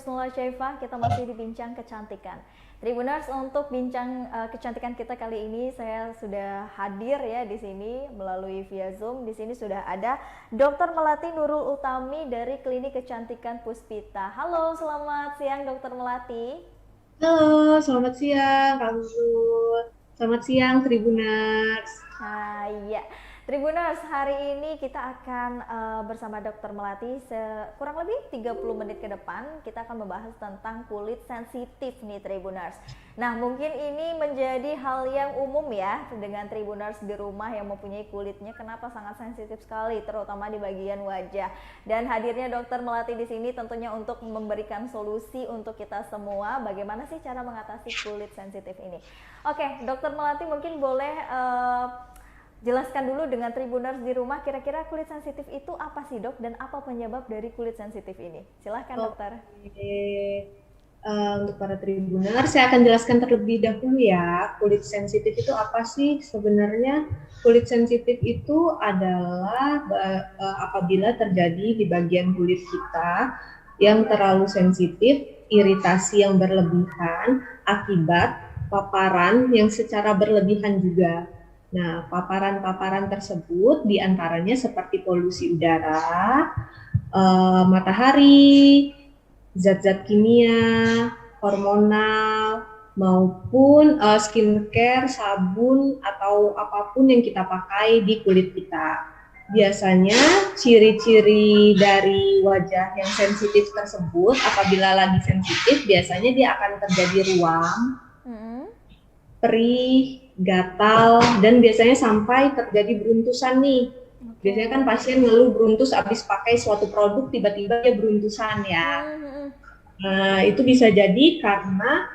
Husnul Syaifah, kita masih di Bincang Kecantikan. Tribuners, untuk bincang kecantikan kita kali ini saya sudah hadir ya di sini melalui via Zoom. Di sini sudah ada Dr. Melati Nurul Utami dari Klinik Kecantikan Puspita. Halo, selamat siang Dr. Melati. Halo, selamat siang Kak Lulu. Selamat siang Tribuners. Iya, Tribuners, hari ini kita akan bersama Dr. Melati kurang lebih 30 menit ke depan kita akan membahas tentang kulit sensitif nih Tribuners. Nah, mungkin ini menjadi hal yang umum ya dengan Tribuners di rumah yang mempunyai kulitnya kenapa sangat sensitif sekali terutama di bagian wajah. Dan hadirnya Dr. Melati di sini tentunya untuk memberikan solusi untuk kita semua bagaimana sih cara mengatasi kulit sensitif ini. Oke, Dr. Melati mungkin boleh jelaskan dulu dengan Tribuners di rumah kira-kira kulit sensitif itu apa sih dok dan apa penyebab dari kulit sensitif ini? Silahkan dokter. Untuk para Tribuners, saya akan jelaskan terlebih dahulu ya, kulit sensitif itu apa sih sebenarnya? Kulit sensitif itu adalah apabila terjadi di bagian kulit kita yang terlalu sensitif, iritasi yang berlebihan akibat paparan yang secara berlebihan juga. Nah, paparan-paparan tersebut diantaranya seperti polusi udara, matahari, zat-zat kimia, hormonal, maupun skincare, sabun, atau apapun yang kita pakai di kulit kita. Biasanya ciri-ciri dari wajah yang sensitif tersebut, apabila lagi sensitif, biasanya dia akan terjadi ruam, perih, gatal, dan biasanya sampai terjadi beruntusan nih. Biasanya kan pasien ngeluh beruntus habis pakai suatu produk tiba-tiba dia beruntusan ya. Nah, itu bisa jadi karena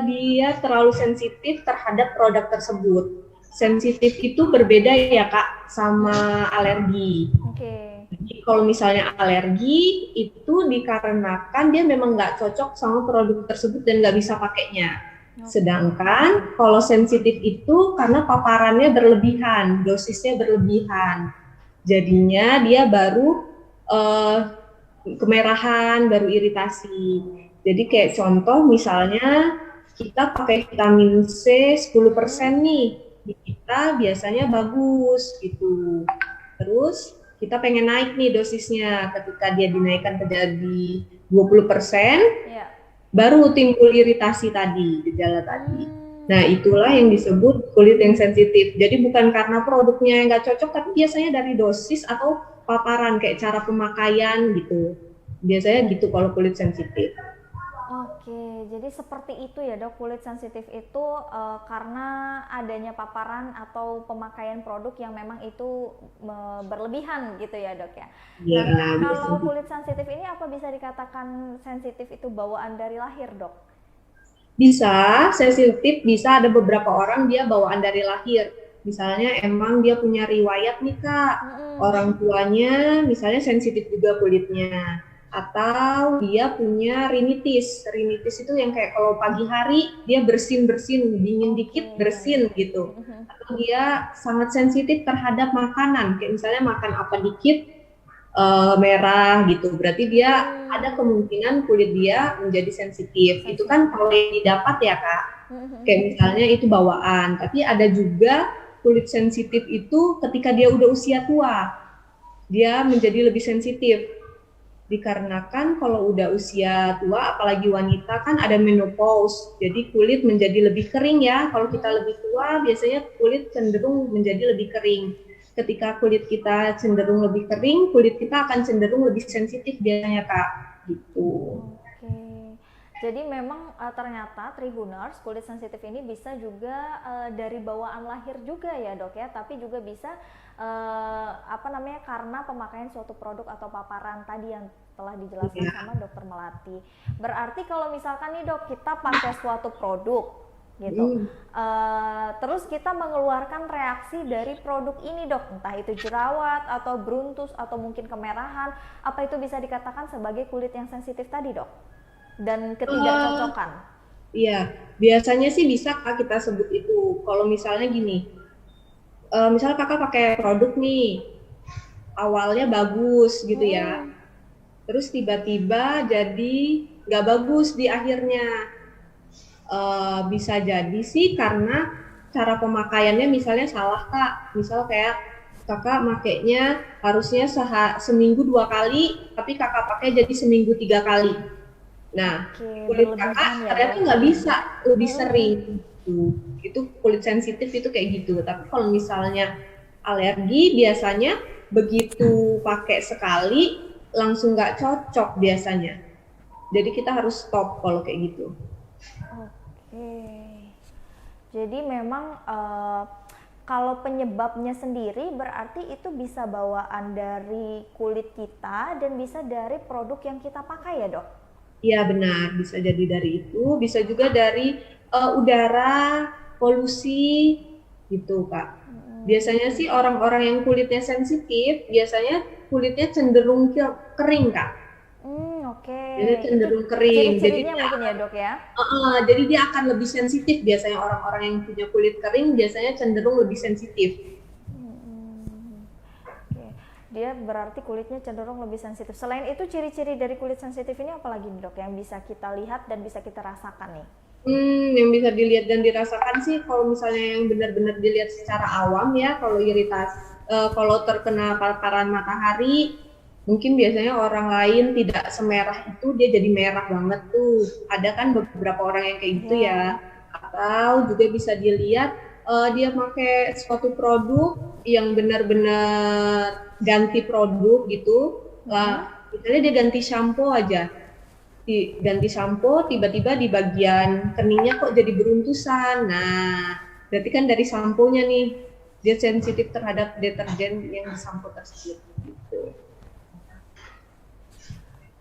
dia terlalu sensitif terhadap produk tersebut. Sensitif itu berbeda ya Kak sama alergi. Jadi kalau misalnya alergi itu dikarenakan dia memang nggak cocok sama produk tersebut dan nggak bisa pakainya. Sedangkan kalau sensitif itu karena paparannya berlebihan, dosisnya berlebihan. Jadinya dia baru kemerahan, baru iritasi. Jadi kayak contoh misalnya kita pakai vitamin C 10% nih, di kita biasanya bagus gitu. Terus kita pengen naik nih dosisnya, ketika dia dinaikkan terjadi 20%, baru timbul iritasi tadi, gejala tadi. Nah, itulah yang disebut kulit yang sensitif. Jadi bukan karena produknya yang nggak cocok, tapi biasanya dari dosis atau paparan, kayak cara pemakaian gitu. Biasanya gitu kalau kulit sensitif. Oke, jadi seperti itu ya dok, kulit sensitif itu karena adanya paparan atau pemakaian produk yang memang itu berlebihan gitu ya dok ya. Ya, Nah, kalau kulit sensitif ini apa bisa dikatakan sensitif itu bawaan dari lahir dok? Bisa, sensitif bisa ada beberapa orang dia bawaan dari lahir. Misalnya emang dia punya riwayat nih kak, orang tuanya misalnya sensitif juga kulitnya. Atau dia punya rinitis. Rinitis itu yang kayak kalau pagi hari dia bersin-bersin, dingin dikit bersin gitu. Atau dia sangat sensitif terhadap makanan, kayak misalnya makan apa dikit merah gitu, berarti dia ada kemungkinan kulit dia menjadi sensitif. Itu kan kalau yang didapat ya kak, kayak misalnya itu bawaan. Tapi ada juga kulit sensitif itu ketika dia udah usia tua, dia menjadi lebih sensitif. Dikarenakan kalau udah usia tua, apalagi wanita kan ada menopause, jadi kulit menjadi lebih kering ya. Kalau kita lebih tua, biasanya kulit cenderung menjadi lebih kering. Ketika kulit kita cenderung lebih kering, kulit kita akan cenderung lebih sensitif biasanya kak, gitu. Jadi memang ternyata Tribuners, kulit sensitif ini bisa juga dari bawaan lahir juga ya dok ya, tapi juga bisa karena pemakaian suatu produk atau paparan tadi yang telah dijelaskan sama dokter Melati. Berarti kalau misalkan nih dok kita pakai suatu produk gitu, terus kita mengeluarkan reaksi dari produk ini dok, entah itu jerawat atau beruntus atau mungkin kemerahan, apa itu bisa dikatakan sebagai kulit yang sensitif tadi dok? Dan ketidakcocokan. Iya, biasanya sih bisa kak kita sebut itu. Kalau misalnya gini, misalnya kakak pakai produk nih, awalnya bagus gitu ya, terus tiba-tiba jadi nggak bagus di akhirnya. Bisa jadi sih karena cara pemakaiannya misalnya salah kak, misal kayak kakak makainya harusnya seminggu 2 kali, tapi kakak pakai jadi seminggu 3 kali. Nah, Oke, kulit kakak berlebihan ya ternyata dok. nggak bisa lebih Mm-mm. sering. Itu kulit sensitif itu kayak gitu. Tapi kalau misalnya alergi biasanya begitu pakai sekali langsung nggak cocok biasanya. Jadi kita harus stop kalau kayak gitu. Oke. Jadi memang kalau penyebabnya sendiri berarti itu bisa bawaan dari kulit kita dan bisa dari produk yang kita pakai ya dok? Iya benar, bisa jadi dari itu, bisa juga dari udara, polusi, gitu Kak. Biasanya sih orang-orang yang kulitnya sensitif, biasanya kulitnya cenderung kering Kak. Oke. Jadi Itu cenderung kering, ciri-cirinya mungkin ya dok ya? jadi dia akan lebih sensitif. Biasanya orang-orang yang punya kulit kering biasanya cenderung lebih sensitif. Oke. Dia berarti kulitnya cenderung lebih sensitif. Selain itu ciri-ciri dari kulit sensitif ini apalagi nih, dok yang bisa kita lihat dan bisa kita rasakan nih? Yang bisa dilihat dan dirasakan sih kalau misalnya yang benar-benar dilihat secara awam ya, kalau kalau terkena paparan matahari, mungkin biasanya orang lain tidak semerah itu, dia jadi merah banget tuh. Ada kan beberapa orang yang kayak gitu Ya. ya. Atau juga bisa dilihat dia pakai suatu produk yang benar-benar ganti produk gitu. Lah, misalnya dia ganti shampoo aja, ganti sampo tiba-tiba di bagian keningnya kok jadi beruntusan. Nah, berarti kan dari samponya nih dia sensitif terhadap deterjen yang di sampo tersebut. Gitu.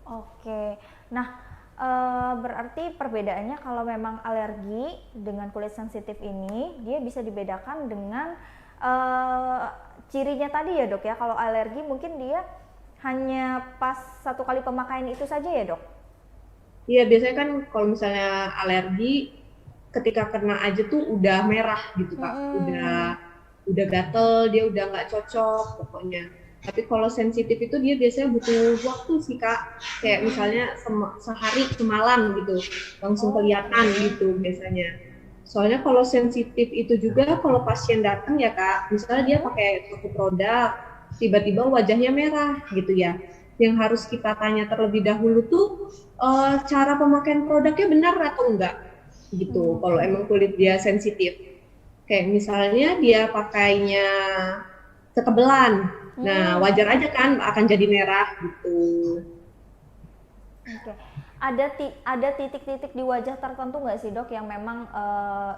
Oke. Nah, berarti perbedaannya kalau memang alergi dengan kulit sensitif ini, dia bisa dibedakan dengan cirinya tadi ya dok ya. Kalau alergi mungkin dia hanya pas satu kali pemakaian itu saja ya dok? Iya, biasanya kan kalau misalnya alergi ketika kena aja tuh udah merah gitu Kak. Udah gatel, dia udah nggak cocok pokoknya. Tapi kalau sensitif itu dia biasanya butuh waktu sih Kak. Kayak misalnya sehari semalam gitu, langsung kelihatan gitu biasanya. Soalnya kalau sensitif itu juga kalau pasien datang ya Kak, misalnya dia pakai satu produk, tiba-tiba wajahnya merah gitu ya. Yang harus kita tanya terlebih dahulu tuh cara pemakaian produknya benar atau enggak gitu. Kalau emang kulit dia sensitif, kayak misalnya dia pakainya ketebelan, nah wajar aja kan akan jadi merah gitu. Oke. Ada titik-titik di wajah tertentu nggak sih dok yang memang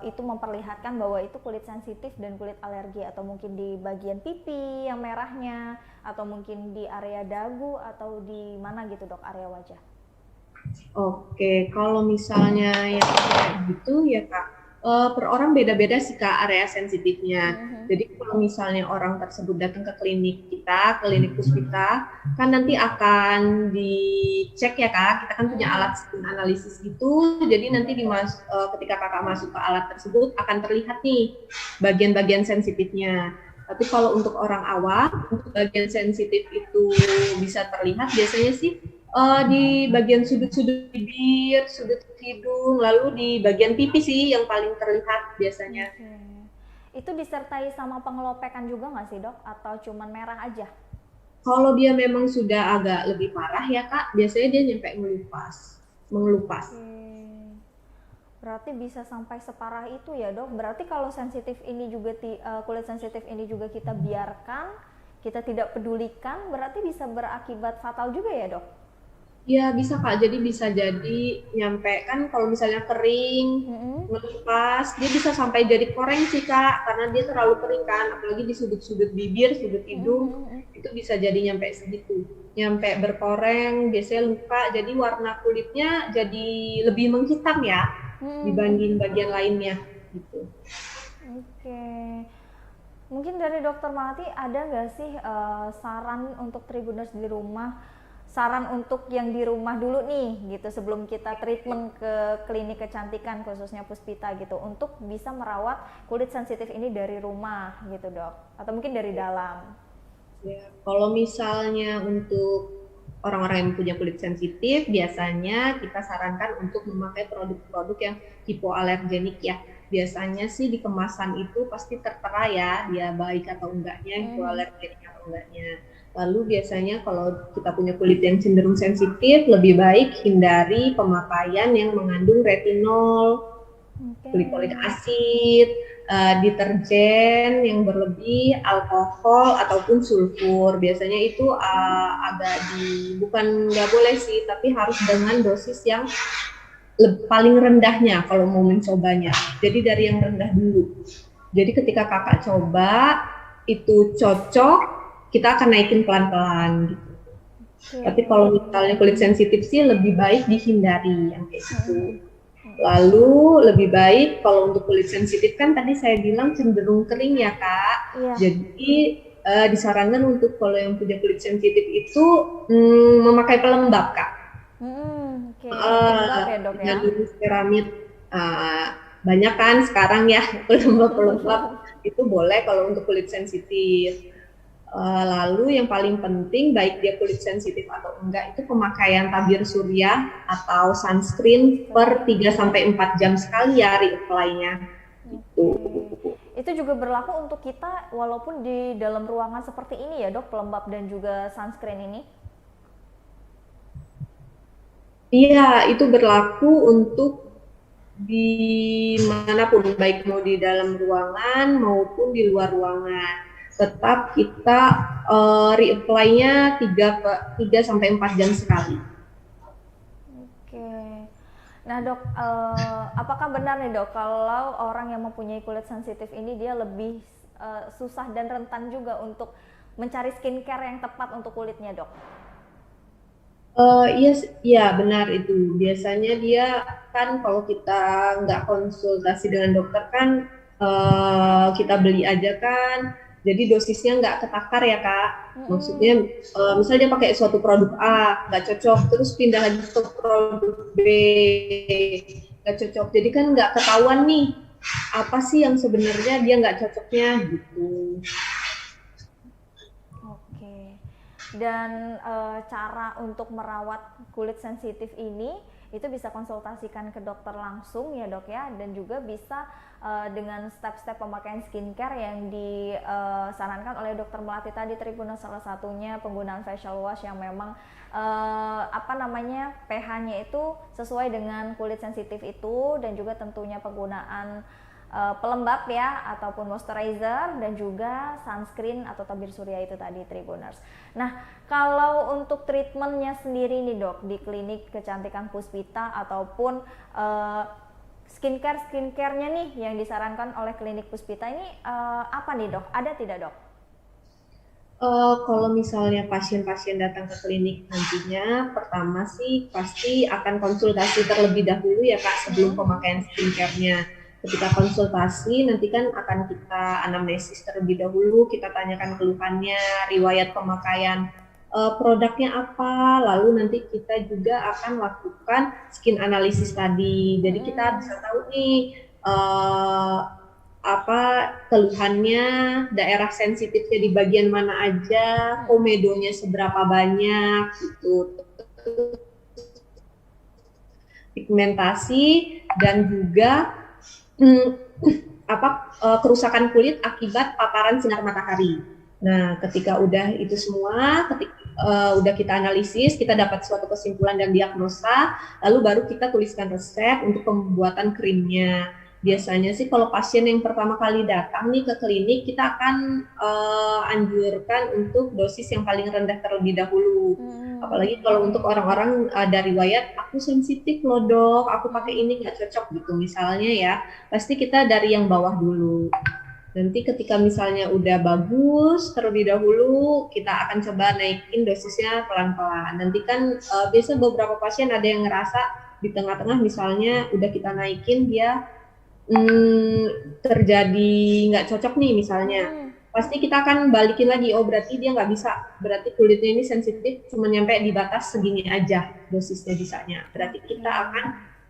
itu memperlihatkan bahwa itu kulit sensitif dan kulit alergi, atau mungkin di bagian pipi yang merahnya, atau mungkin di area dagu, atau di mana gitu dok area wajah? Oke, kalau misalnya yang kayak gitu ya Kak, per orang beda-beda sih Kak area sensitifnya. Jadi kalau misalnya orang tersebut datang ke klinik kita, klinik Puspita, kan nanti akan dicek ya Kak, kita kan punya alat skin analisis gitu, jadi nanti ketika Kakak masuk ke alat tersebut akan terlihat nih bagian-bagian sensitifnya. Tapi kalau untuk orang awam, untuk bagian sensitif itu bisa terlihat biasanya sih di bagian sudut-sudut bibir, sudut hidung, lalu di bagian pipi sih yang paling terlihat biasanya. Itu disertai sama pengelopekan juga nggak sih dok, atau cuman merah aja? Kalau dia memang sudah agak lebih parah ya Kak, biasanya dia nyampe mengelupas. Berarti bisa sampai separah itu ya dok. Berarti kalau sensitif ini juga kulit sensitif ini juga kita biarkan, kita tidak pedulikan, berarti bisa berakibat fatal juga ya dok? Ya bisa Kak, jadi bisa jadi nyampe kan kalau misalnya kering, ngelupas, dia bisa sampai jadi koreng sih Kak, karena dia terlalu kering kan, apalagi di sudut-sudut bibir, sudut hidung, itu bisa jadi nyampe segitu. Nyampe berkoreng, biasanya luka, jadi warna kulitnya jadi lebih menghitam ya, dibanding bagian lainnya gitu. Oke. Mungkin dari Dokter Melati ada nggak sih saran untuk Tribuners di rumah, saran untuk yang di rumah dulu nih gitu sebelum kita treatment ke klinik kecantikan khususnya Puspita gitu, untuk bisa merawat kulit sensitif ini dari rumah gitu dok, atau mungkin dari dalam? Ya, kalau misalnya untuk orang-orang yang punya kulit sensitif, biasanya kita sarankan untuk memakai produk-produk yang hipoalergenik ya. Biasanya sih di kemasan itu pasti tertera ya, dia baik atau enggaknya, hipoalergenik atau enggaknya. Lalu biasanya kalau kita punya kulit yang cenderung sensitif, lebih baik hindari pemakaian yang mengandung retinol, glikolik asid, deterjen yang berlebih, alkohol ataupun sulfur. Biasanya itu bukan nggak boleh sih, tapi harus dengan dosis yang paling rendahnya kalau mau mencobanya. Jadi dari yang rendah dulu. Jadi ketika kakak coba itu cocok, kita akan naikin pelan-pelan gitu. Tapi kalau misalnya kulit sensitif sih lebih baik dihindari yang kayak gitu. Lalu lebih baik kalau untuk kulit sensitif kan tadi saya bilang cenderung kering ya kak. Jadi disarankan untuk kalau yang punya kulit sensitif itu memakai pelembab kak. Pelembab ya dok ya. Ceramid banyak kan sekarang ya pelembab itu boleh kalau untuk kulit sensitif. Lalu yang paling penting baik dia kulit sensitif atau enggak itu pemakaian tabir surya atau sunscreen per 3-4 jam sekali ya reapply-nya. Itu juga berlaku untuk kita walaupun di dalam ruangan seperti ini ya dok, pelembab dan juga sunscreen ini? Iya, itu berlaku untuk dimanapun, baik mau di dalam ruangan maupun di luar ruangan. Tetap kita reapply-nya 3-4 jam sekali. Oke. Nah dok, apakah benar nih dok kalau orang yang mempunyai kulit sensitif ini dia lebih susah dan rentan juga untuk mencari skincare yang tepat untuk kulitnya dok? Iya benar itu. Biasanya dia kan kalau kita nggak konsultasi dengan dokter kan kita beli aja kan. Jadi dosisnya nggak ketakar ya kak. Maksudnya misalnya dia pakai suatu produk A nggak cocok, terus pindah lagi ke produk B nggak cocok. Jadi kan nggak ketahuan nih apa sih yang sebenarnya dia nggak cocoknya gitu. Dan cara untuk merawat kulit sensitif ini itu bisa konsultasikan ke dokter langsung ya dok ya, dan juga bisa dengan step-step pemakaian skincare yang disarankan oleh dokter Melati tadi Tribuners, salah satunya penggunaan facial wash yang memang pH-nya itu sesuai dengan kulit sensitif itu, dan juga tentunya penggunaan pelembab ya ataupun moisturizer, dan juga sunscreen atau tabir surya itu tadi Tribuners. Nah kalau untuk treatmentnya sendiri nih dok di klinik kecantikan Puspita ataupun skincare-nya nih yang disarankan oleh klinik Puspita ini apa nih dok? Ada tidak dok? Kalau misalnya pasien-pasien datang ke klinik nantinya, pertama sih pasti akan konsultasi terlebih dahulu ya kak sebelum pemakaian skincare-nya. Ketika konsultasi nanti kan akan kita anamnesis terlebih dahulu, kita tanyakan keluhannya, riwayat pemakaian produknya apa, lalu nanti kita juga akan lakukan skin analysis tadi. Jadi kita bisa tahu nih apa keluhannya, daerah sensitifnya di bagian mana aja, komedonya seberapa banyak gitu, pigmentasi, dan juga kerusakan kulit akibat paparan sinar matahari. Nah, ketika udah itu semua, udah kita analisis, kita dapat suatu kesimpulan dan diagnosa, lalu baru kita tuliskan resep untuk pembuatan krimnya. Biasanya sih kalau pasien yang pertama kali datang nih ke klinik, kita akan anjurkan untuk dosis yang paling rendah terlebih dahulu. Apalagi kalau untuk orang-orang dari riwayat, aku sensitif loh dok, aku pakai ini nggak cocok gitu misalnya ya, pasti kita dari yang bawah dulu. Nanti ketika misalnya udah bagus terlebih dahulu, kita akan coba naikin dosisnya pelan-pelan. Nanti kan biasa beberapa pasien ada yang ngerasa di tengah-tengah misalnya udah kita naikin dia terjadi nggak cocok nih misalnya, pasti kita akan balikin lagi, oh berarti dia nggak bisa, berarti kulitnya ini sensitif cuma nyampe di batas segini aja dosisnya bisanya. Berarti kita akan,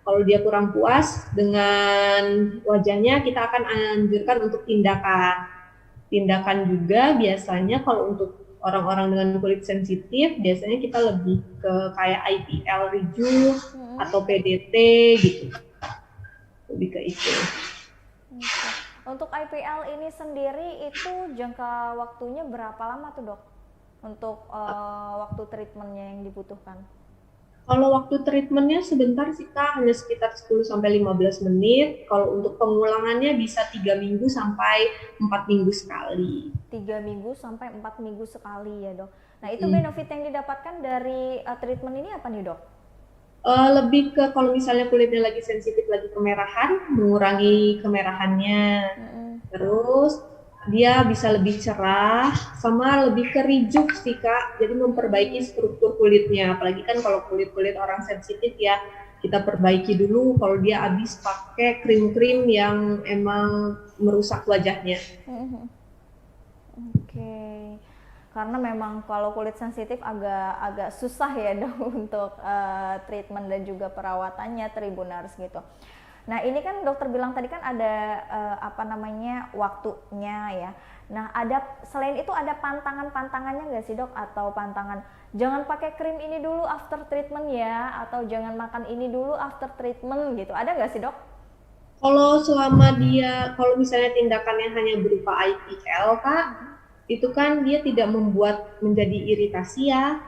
kalau dia kurang puas dengan wajahnya, kita akan anjurkan untuk tindakan juga biasanya kalau untuk orang-orang dengan kulit sensitif biasanya kita lebih ke kayak IPL rejuve atau PDT gitu, lebih ke itu. Oke. Untuk IPL ini sendiri itu jangka waktunya berapa lama tuh dok? Untuk waktu treatmentnya yang dibutuhkan? Kalau waktu treatmentnya sebentar sih Kak, hanya sekitar 10-15 menit. Kalau untuk pengulangannya bisa 3 minggu sampai 4 minggu sekali. 3 minggu sampai 4 minggu sekali ya dok. Nah itu benefit yang didapatkan dari treatment ini apa nih dok? Lebih ke kalau misalnya kulitnya lagi sensitif, lagi kemerahan, mengurangi kemerahannya. Terus dia bisa lebih cerah, sama lebih ke rejuve sih Kak. Jadi memperbaiki struktur kulitnya. Apalagi kan kalau kulit-kulit orang sensitif ya, kita perbaiki dulu kalau dia habis pakai krim-krim yang emang merusak wajahnya. Oke. Karena memang kalau kulit sensitif agak susah ya dok untuk treatment dan juga perawatannya Tribuners gitu. Nah ini kan dokter bilang tadi kan ada apa namanya waktunya ya. Nah ada selain itu ada pantangannya nggak sih dok, atau pantangan jangan pakai krim ini dulu after treatment ya, atau jangan makan ini dulu after treatment gitu, ada nggak sih dok? Kalau selama dia, kalau misalnya tindakannya hanya berupa IPL Kak, itu kan dia tidak membuat menjadi iritasi ya,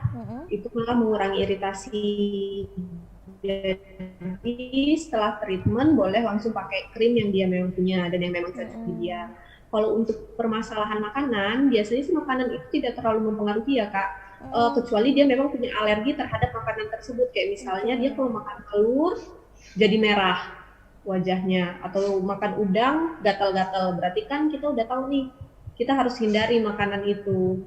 itu malah mengurangi iritasi. Jadi setelah treatment boleh langsung pakai krim yang dia memang punya dan yang memang cocok di dia. Kalau untuk permasalahan makanan, biasanya sih makanan itu tidak terlalu mempengaruhi ya Kak, kecuali dia memang punya alergi terhadap makanan tersebut. Kayak misalnya dia kalau makan telur jadi merah wajahnya, atau makan udang gatal-gatal, berarti kan kita udah tahu nih kita harus hindari makanan itu.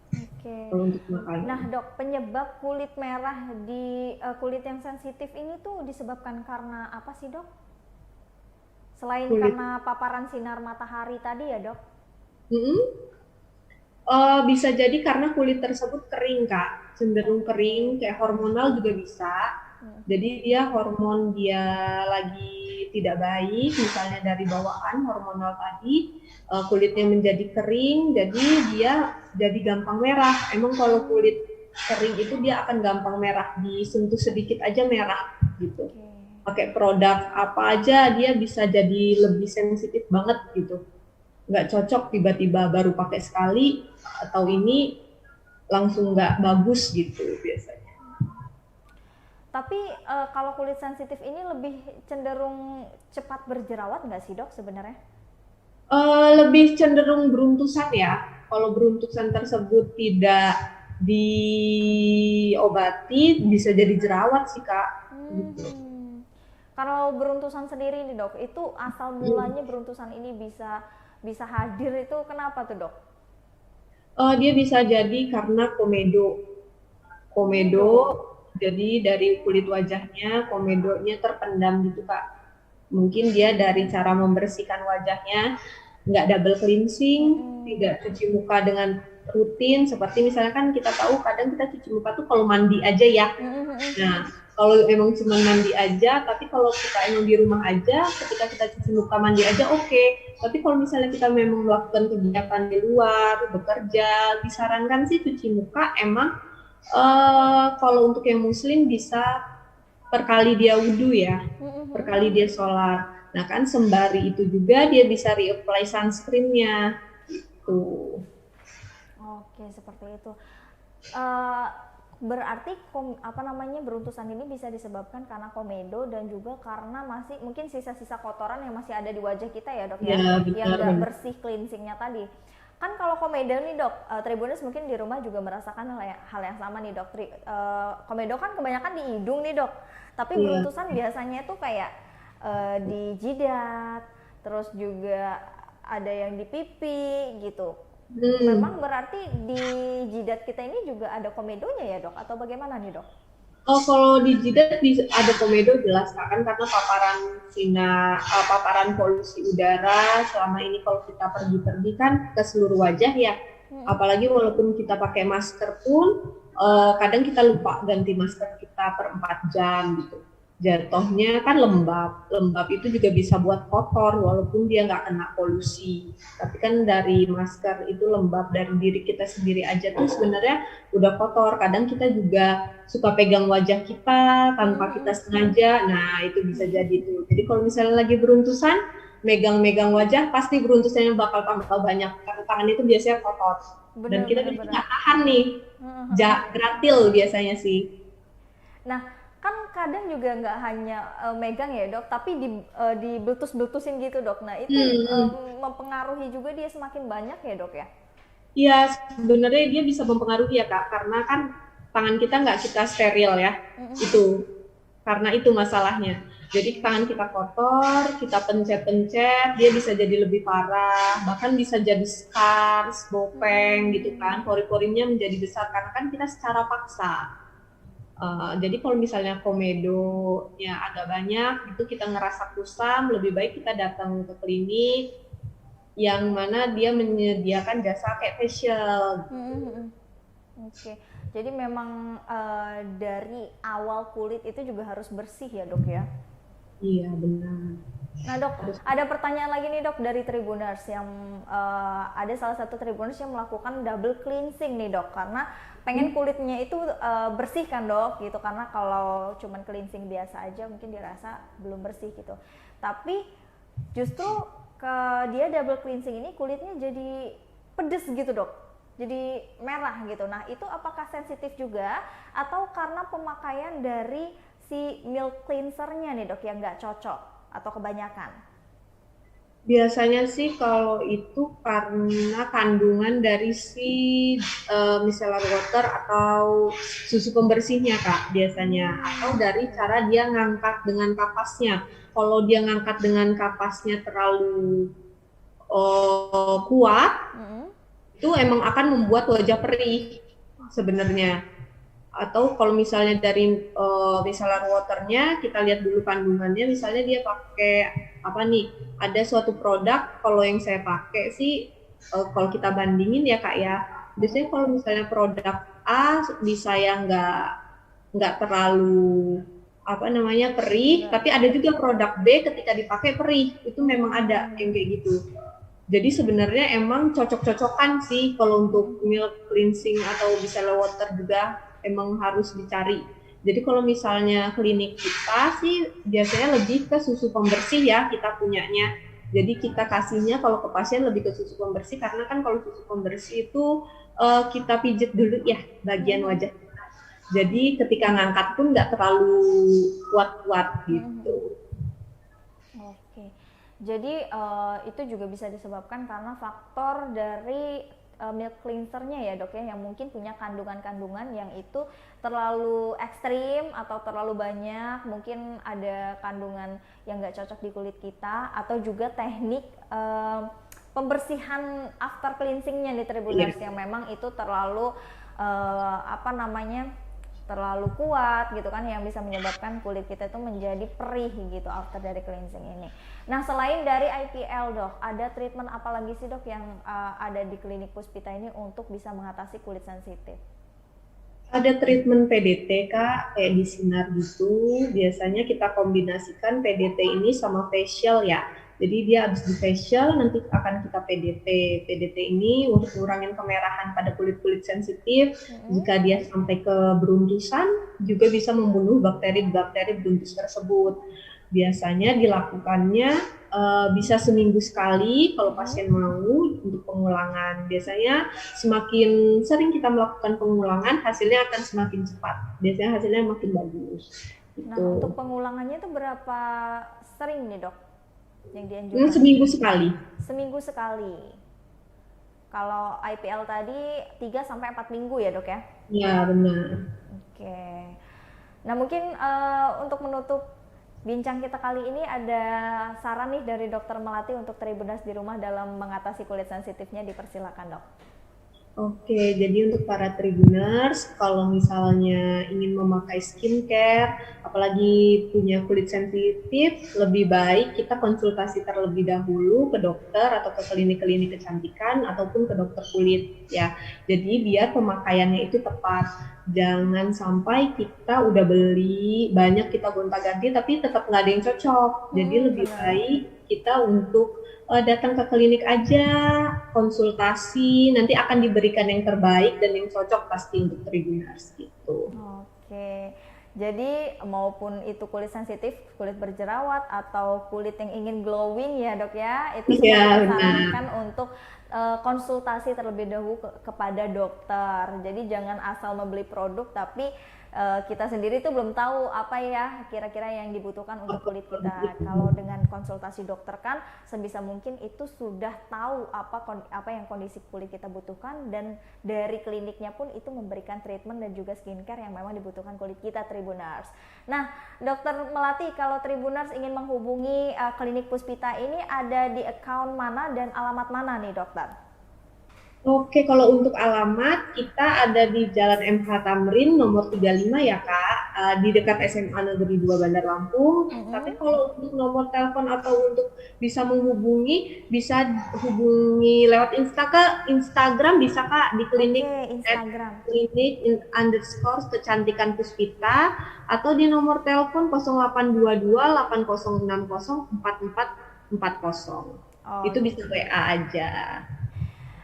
Oke. Untuk makanan. Nah dok, penyebab kulit merah di kulit yang sensitif ini tuh disebabkan karena apa sih dok? Selain karena paparan sinar matahari tadi ya dok? Bisa jadi karena kulit tersebut kering Kak, cenderung kering, kayak hormonal juga bisa. Jadi dia hormon dia lagi tidak baik, misalnya dari bawaan hormonal tadi, kulitnya menjadi kering, jadi dia jadi gampang merah. Emang kalau kulit kering itu dia akan gampang merah, disentuh sedikit aja merah gitu. Pakai produk apa aja dia bisa jadi lebih sensitif banget gitu. Nggak cocok tiba-tiba baru pakai sekali, atau ini langsung nggak bagus gitu biasanya. Tapi kalau kulit sensitif ini lebih cenderung cepat berjerawat nggak sih dok sebenarnya? Lebih cenderung beruntusan ya. Kalau beruntusan tersebut tidak diobati bisa jadi jerawat sih Kak. Gitu. Kalau beruntusan sendiri nih dok, itu asal mulanya beruntusan ini bisa hadir itu kenapa tuh dok? Dia bisa jadi karena komedo, jadi dari kulit wajahnya komedonya terpendam gitu Kak. Mungkin dia dari cara membersihkan wajahnya nggak double cleansing, tidak cuci muka dengan rutin, seperti misalnya kan kita tahu kadang kita cuci muka tuh kalau mandi aja ya. Nah kalau emang cuma mandi aja, tapi kalau kita emang di rumah aja, ketika kita cuci muka mandi aja oke. Tapi kalau misalnya kita memang melakukan kegiatan di luar, bekerja, disarankan sih cuci muka emang kalau untuk yang muslim bisa per kali dia wudhu ya, per kali dia sholat. Nah kan sembari itu juga dia bisa reapply sunscreen-nya gitu. Oke, seperti itu. Berarti apa namanya beruntusan ini bisa disebabkan karena komedo dan juga karena masih mungkin sisa-sisa kotoran yang masih ada di wajah kita ya dok ya, yang nggak bersih cleansingnya tadi. Kan kalau komedo nih dok, Tribuners mungkin di rumah juga merasakan hal yang sama nih dok. Komedo kan kebanyakan di hidung nih dok, tapi beruntusan biasanya itu kayak di jidat, terus juga ada yang di pipi gitu. Memang berarti di jidat kita ini juga ada komedonya ya dok, atau bagaimana nih dok? Kalau di jidat ada komedo jelas kan, karena paparan polusi udara selama ini kalau kita pergi-pergi kan ke seluruh wajah ya. Apalagi walaupun kita pakai masker pun kadang kita lupa ganti masker kita per 4 jam gitu. jatuhnya kan lembab. Lembab itu juga bisa buat kotor walaupun dia nggak kena polusi. Tapi kan dari masker itu lembab dari diri kita sendiri aja tuh sebenarnya udah kotor. Kadang kita juga suka pegang wajah kita tanpa kita sengaja. Nah, itu bisa jadi tuh. Jadi kalau misalnya lagi beruntusan, megang-megang wajah pasti beruntusannya bakal tambah banyak karena tangan itu biasanya kotor. Dan kita biasanya nggak tahan nih, gratil biasanya sih. Nah, kan kadang juga nggak hanya megang ya dok, tapi dibeltus-beltusin gitu dok. Nah itu mempengaruhi juga dia semakin banyak ya dok ya? Iya, sebenarnya dia bisa mempengaruhi ya kak, karena kan tangan kita nggak kita steril ya, itu karena itu masalahnya. Jadi tangan kita kotor, kita pencet-pencet, dia bisa jadi lebih parah, bahkan bisa jadi scars, bopeng gitu kan, pori-porinya menjadi besar karena kan kita secara paksa. Jadi kalau misalnya komedonya agak banyak, itu kita ngerasa kusam, lebih baik kita datang ke klinik yang mana dia menyediakan jasa kayak facial. Oke, jadi memang dari awal kulit itu juga harus bersih ya dok ya? Iya benar. Nah dok, ada pertanyaan lagi nih dok dari Tribuners yang ada salah satu Tribuners yang melakukan double cleansing nih dok, karena pengen kulitnya itu bersih kan dok gitu, karena kalau cuman cleansing biasa aja mungkin dirasa belum bersih gitu. Tapi justru dia double cleansing ini kulitnya jadi pedes gitu dok, jadi merah gitu. Nah itu apakah sensitif juga atau karena pemakaian dari si milk cleansernya nih dok yang nggak cocok atau kebanyakan? Biasanya sih kalau itu karena kandungan dari si micellar water atau susu pembersihnya kak biasanya, atau dari cara dia ngangkat dengan kapasnya. Kalau dia ngangkat dengan kapasnya terlalu kuat, itu emang akan membuat wajah perih sebenarnya. Atau kalau misalnya dari micellar waternya kita lihat dulu kandungannya, misalnya dia pakai apa nih, ada suatu produk, kalau yang saya pakai sih kalau kita bandingin ya kak ya, biasanya kalau misalnya produk A bisa yang nggak terlalu apa namanya perih, tapi ada juga produk B ketika dipakai perih, itu memang ada yang kayak gitu. Jadi sebenarnya emang cocok-cocokan sih kalau untuk milk cleansing atau micellar water juga emang harus dicari. Jadi kalau misalnya klinik kita sih biasanya lebih ke susu pembersih ya kita punyanya. Jadi kita kasihnya kalau ke pasien lebih ke susu pembersih, karena kan kalau susu pembersih itu kita pijet dulu ya bagian wajah kita. Jadi ketika ngangkat pun nggak terlalu kuat-kuat gitu. Oke, jadi itu juga bisa disebabkan karena faktor dari milk cleansernya ya dok ya, yang mungkin punya kandungan-kandungan yang itu terlalu ekstrim atau terlalu banyak, mungkin ada kandungan yang nggak cocok di kulit kita, atau juga teknik pembersihan after cleansingnya di Tribuners yang memang itu terlalu terlalu kuat gitu kan, yang bisa menyebabkan kulit kita itu menjadi perih gitu after dari cleansing ini. Nah selain dari IPL dok, ada treatment apa lagi sih dok yang ada di klinik Puspita ini untuk bisa mengatasi kulit sensitif? Ada treatment PDT kak, kayak di sinar gitu. Biasanya kita kombinasikan PDT ini sama facial ya. Jadi dia habis di facial nanti akan kita PDT. PDT ini untuk ngurangin kemerahan pada kulit-kulit sensitif. Jika dia sampai ke beruntusan, juga bisa membunuh bakteri-bakteri beruntus tersebut. Biasanya dilakukannya bisa seminggu sekali kalau pasien mau untuk pengulangan. Biasanya semakin sering kita melakukan pengulangan, hasilnya akan semakin cepat. Biasanya hasilnya makin bagus. Nah untuk pengulangannya itu berapa sering nih dok yang dianjurkan? Seminggu sekali. Seminggu sekali. Kalau IPL tadi 3-4 minggu ya dok ya? Iya benar. Oke. Nah mungkin untuk menutup bincang kita kali ini, ada saran nih dari Dokter Melati untuk Tribuners di rumah dalam mengatasi kulit sensitifnya, dipersilakan dok. Oke, jadi untuk para Tribuners, kalau misalnya ingin memakai skincare, apalagi punya kulit sensitif, lebih baik kita konsultasi terlebih dahulu ke dokter atau ke klinik-klinik kecantikan ataupun ke dokter kulit ya. Jadi biar pemakaiannya itu tepat. Jangan sampai kita udah beli banyak kita gonta-ganti tapi tetap nggak ada yang cocok. Jadi lebih Benar. baik kita untuk datang ke klinik aja, konsultasi, nanti akan diberikan yang terbaik dan yang cocok pasti untuk Tribuners gitu. Oke, jadi maupun itu kulit sensitif, kulit berjerawat, atau kulit yang ingin glowing ya dok ya, itu semua Iya, kita benar. sarankan untuk konsultasi terlebih dahulu kepada dokter. Jadi jangan asal membeli produk tapi kita sendiri tuh belum tahu apa ya kira-kira yang dibutuhkan untuk kulit kita. Kalau dengan konsultasi dokter kan sebisa mungkin itu sudah tahu apa yang kondisi kulit kita butuhkan, dan dari kliniknya pun itu memberikan treatment dan juga skincare yang memang dibutuhkan kulit kita Tribuners. Nah, Dokter Melati, kalau Tribuners ingin menghubungi klinik Puspita ini ada di account mana dan alamat mana nih dokter? Oke, kalau untuk alamat kita ada di Jalan MH Tamrin nomor 35 ya Kak, di dekat SMA Negeri 2 Bandar Lampung. Tapi kalau untuk nomor telepon atau untuk bisa menghubungi, bisa hubungi lewat Instagram bisa Kak, di klinik Oke, Instagram. @klinik_underscore kecantikan Puspita, atau di nomor telepon 0822 806 4440. Oh Itu bisa gitu. WA aja.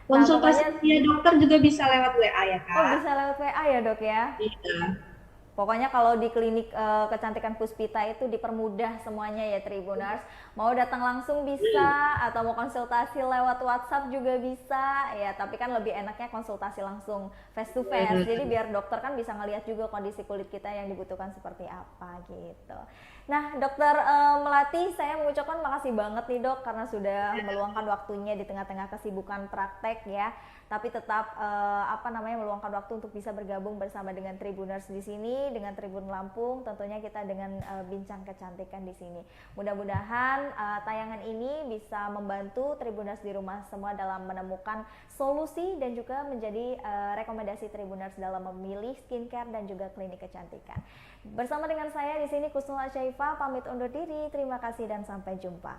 Nah Konsultasi pokoknya, via dokter juga bisa lewat WA ya oh Kak. bisa lewat WA ya dok ya. Iya. Pokoknya kalau di klinik kecantikan Puspita itu dipermudah semuanya ya Tribuners. Mau datang langsung bisa, atau mau konsultasi lewat WhatsApp juga bisa. Ya, tapi kan lebih enaknya konsultasi langsung face to face. Jadi biar dokter kan bisa ngelihat juga kondisi kulit kita yang dibutuhkan seperti apa gitu. Nah, Dokter Melati, saya mengucapkan makasih banget nih dok karena sudah meluangkan waktunya di tengah-tengah kesibukan praktek ya, tapi tetap meluangkan waktu untuk bisa bergabung bersama dengan Tribuners di sini, dengan Tribun Lampung, tentunya kita dengan bincang kecantikan di sini. Mudah-mudahan tayangan ini bisa membantu Tribuners di rumah semua dalam menemukan solusi dan juga menjadi rekomendasi Tribuners dalam memilih skincare dan juga klinik kecantikan. Bersama dengan saya di sini Kusnul Syaifah pamit undur diri. Terima kasih dan sampai jumpa.